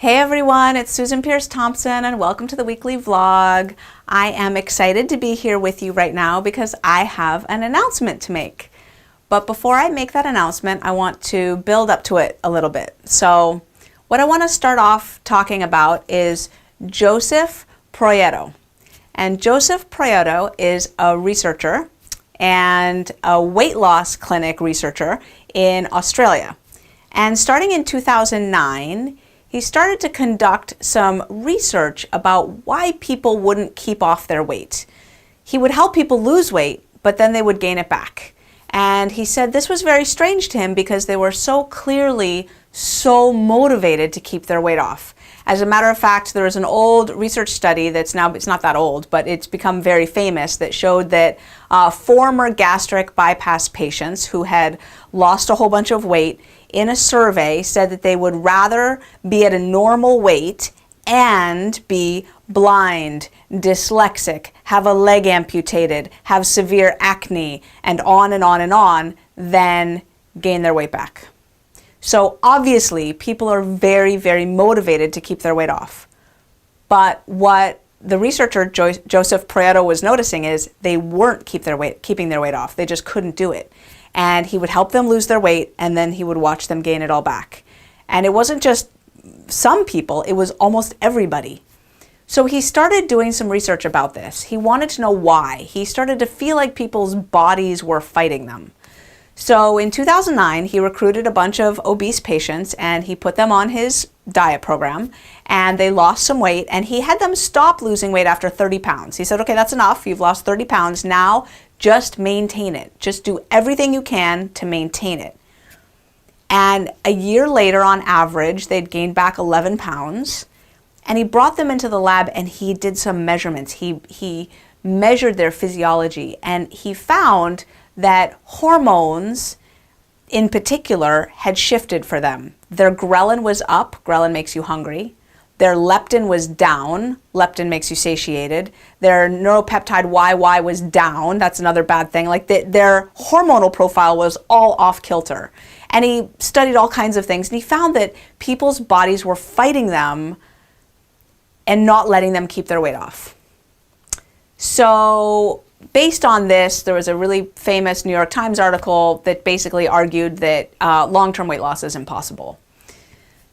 Hey everyone, it's Susan Pierce Thompson and welcome to the weekly vlog. I am excited to be here with you right now because I have an announcement to make. But before I make that announcement, I want to build up to it a little bit. So what I want to start off talking about is Joseph Prieto. And Joseph Prieto is a researcher and a weight loss clinic researcher in Australia. And starting in 2009, he started to conduct some research about why people wouldn't keep off their weight. He would help people lose weight, but then they would gain it back. And he said this was very strange to him because they were so clearly so motivated to keep their weight off. As a matter of fact, there is an old research study that's now, it's not that old, but it's become very famous, that showed that former gastric bypass patients who had lost a whole bunch of weight in a survey said that they would rather be at a normal weight and be blind, dyslexic, have a leg amputated, have severe acne, and on and on and on, than gain their weight back. So obviously, people are very, very motivated to keep their weight off. But what the researcher Joseph Prieto was noticing is they weren't keeping their weight off. They just couldn't do it. And he would help them lose their weight, and then he would watch them gain it all back. And it wasn't just some people, it was almost everybody. So he started doing some research about this. He wanted to know why. He started to feel like people's bodies were fighting them. So in 2009, he recruited a bunch of obese patients and he put them on his diet program, and they lost some weight, and he had them stop losing weight after 30 pounds. He said, okay, that's enough. You've lost 30 pounds. Now just maintain it. Just do everything you can to maintain it. And a year later, on average, they'd gained back 11 pounds. And he brought them into the lab and he did some measurements. He measured their physiology, and he found that hormones in particular had shifted for them. Their ghrelin was up. Ghrelin makes you hungry. Their leptin was down. Leptin makes you satiated. Their neuropeptide YY was down. That's another bad thing. Like their hormonal profile was all off kilter. And he studied all kinds of things, and he found that people's bodies were fighting them and not letting them keep their weight off. So based on this, there was a really famous New York Times article that basically argued that long-term weight loss is impossible.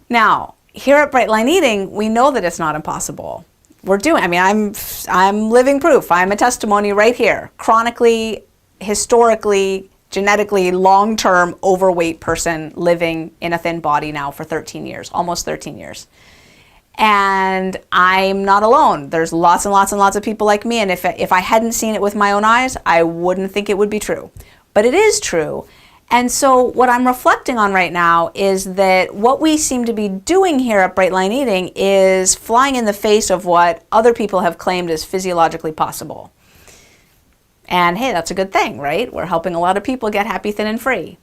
Now, here at Bright Line Eating, we know that it's not impossible. I'm living proof. I'm a testimony right here. Chronically, historically, genetically, long-term overweight person living in a thin body now for 13 years, almost 13 years. And I'm not alone. There's lots and lots and lots of people like me, and if I hadn't seen it with my own eyes, I wouldn't think it would be true. But it is true. And so what I'm reflecting on right now is that what we seem to be doing here at Bright Line Eating is flying in the face of what other people have claimed is physiologically possible. And hey, that's a good thing, right? We're helping a lot of people get happy, thin, and free.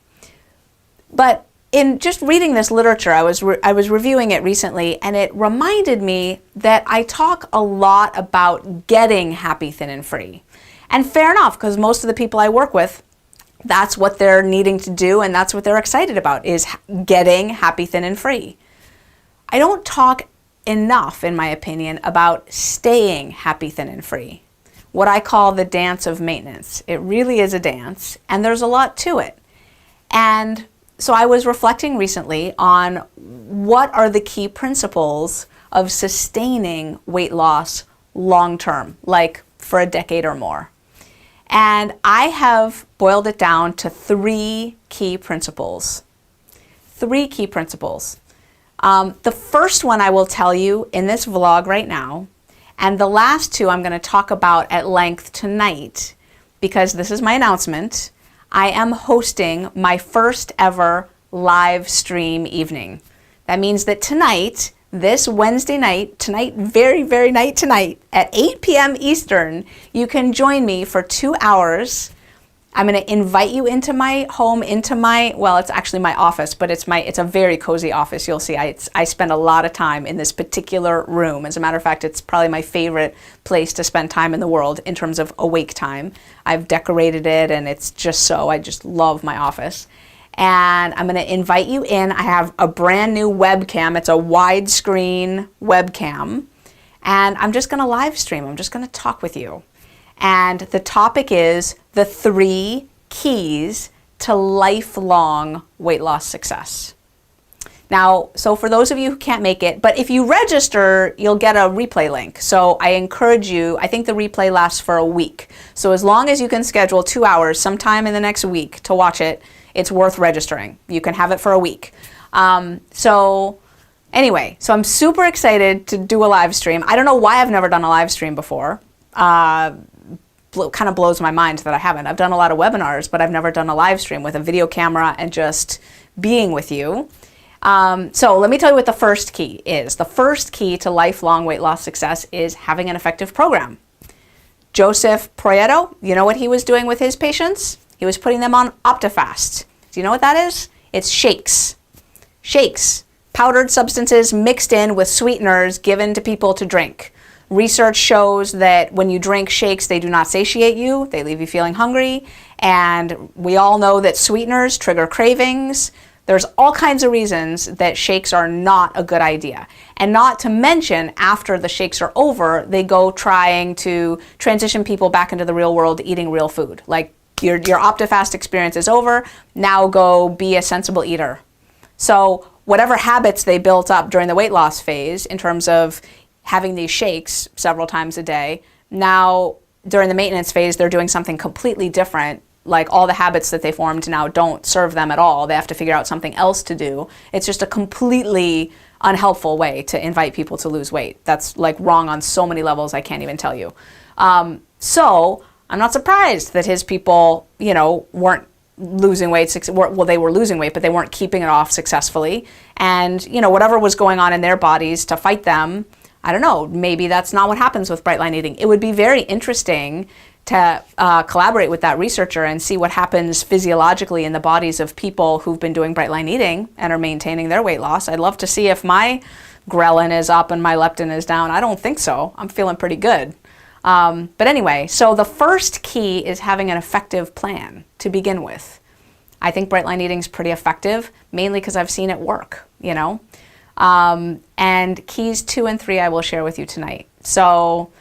But in just reading this literature, I was reviewing it recently, and it reminded me that I talk a lot about getting happy, thin, and free. And fair enough, because most of the people I work with, that's what they're needing to do, and that's what they're excited about, is getting happy, thin, and free. I don't talk enough, in my opinion, about staying happy, thin, and free. What I call the dance of maintenance. It really is a dance, and there's a lot to it. And so I was reflecting recently on what are the key principles of sustaining weight loss long term, like for a decade or more. And I have boiled it down to three key principles. Three key principles. The first one I will tell you in this vlog right now, and the last two I'm going to talk about at length tonight, because this is my announcement. I am hosting my first ever live stream evening. That means that tonight, this Wednesday night, very, very night tonight, at 8 p.m. Eastern, you can join me for 2 hours. I'm going to invite you into my home, well, it's actually my office, but it's a very cozy office. You'll see I spend a lot of time in this particular room. As a matter of fact, it's probably my favorite place to spend time in the world in terms of awake time. I've decorated it, and it's just so, I just love my office. and I'm going to invite you in. I have a brand new webcam. It's a widescreen webcam, and I'm just going to live stream. I'm just going to talk with you. And the topic is the 3 keys to lifelong weight loss success. Now, so for those of you who can't make it, but if you register, you'll get a replay link. So I encourage you, I think the replay lasts for a week. So as long as you can schedule 2 hours sometime in the next week to watch it, it's worth registering. You can have it for a week. So anyway, so I'm super excited to do a live stream. I don't know why I've never done a live stream before. Kind of blows my mind that I haven't. I've done a lot of webinars, but I've never done a live stream with a video camera and just being with you. So let me tell you what the first key is. The first key to lifelong weight loss success is having an effective program. Joseph Proieto, you know what he was doing with his patients? He was putting them on Optifast. Do you know what that is? It's shakes. Shakes, powdered substances mixed in with sweeteners given to people to drink. Research shows that when you drink shakes, they do not satiate you. They leave you feeling hungry. And we all know that sweeteners trigger cravings. There's all kinds of reasons that shakes are not a good idea. And not to mention, after the shakes are over, they go trying to transition people back into the real world eating real food. Like your Optifast experience is over, now go be a sensible eater. So whatever habits they built up during the weight loss phase in terms of having these shakes several times a day, now during the maintenance phase, they're doing something completely different. Like all the habits that they formed now don't serve them at all. They have to figure out something else to do. It's just a completely unhelpful way to invite people to lose weight. That's like wrong on so many levels I can't even tell you. So I'm not surprised that his people, you know, weren't losing weight. Well, they were losing weight, but they weren't keeping it off successfully. And, you know, whatever was going on in their bodies to fight them, I don't know, maybe that's not what happens with Bright Line Eating. It would be very interesting to collaborate with that researcher and see what happens physiologically in the bodies of people who've been doing Bright Line Eating and are maintaining their weight loss. I'd love to see if my ghrelin is up and my leptin is down. I don't think so. I'm feeling pretty good. But anyway, so the first key is having an effective plan to begin with. I think Bright Line Eating is pretty effective, mainly because I've seen it work, you know. And keys 2 and 3 I will share with you tonight. So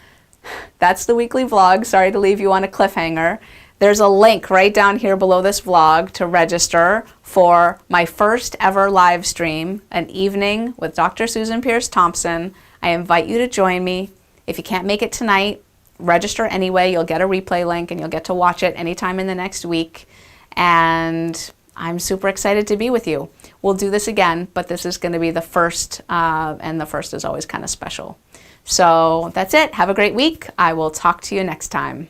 that's the weekly vlog. Sorry to leave you on a cliffhanger. There's a link right down here below this vlog to register for my first ever live stream, an evening with Dr. Susan Peirce Thompson. I invite you to join me. If you can't make it tonight, register anyway. You'll get a replay link and you'll get to watch it anytime in the next week. And I'm super excited to be with you. We'll do this again, but this is going to be the first, and the first is always kind of special. So that's it. Have a great week. I will talk to you next time.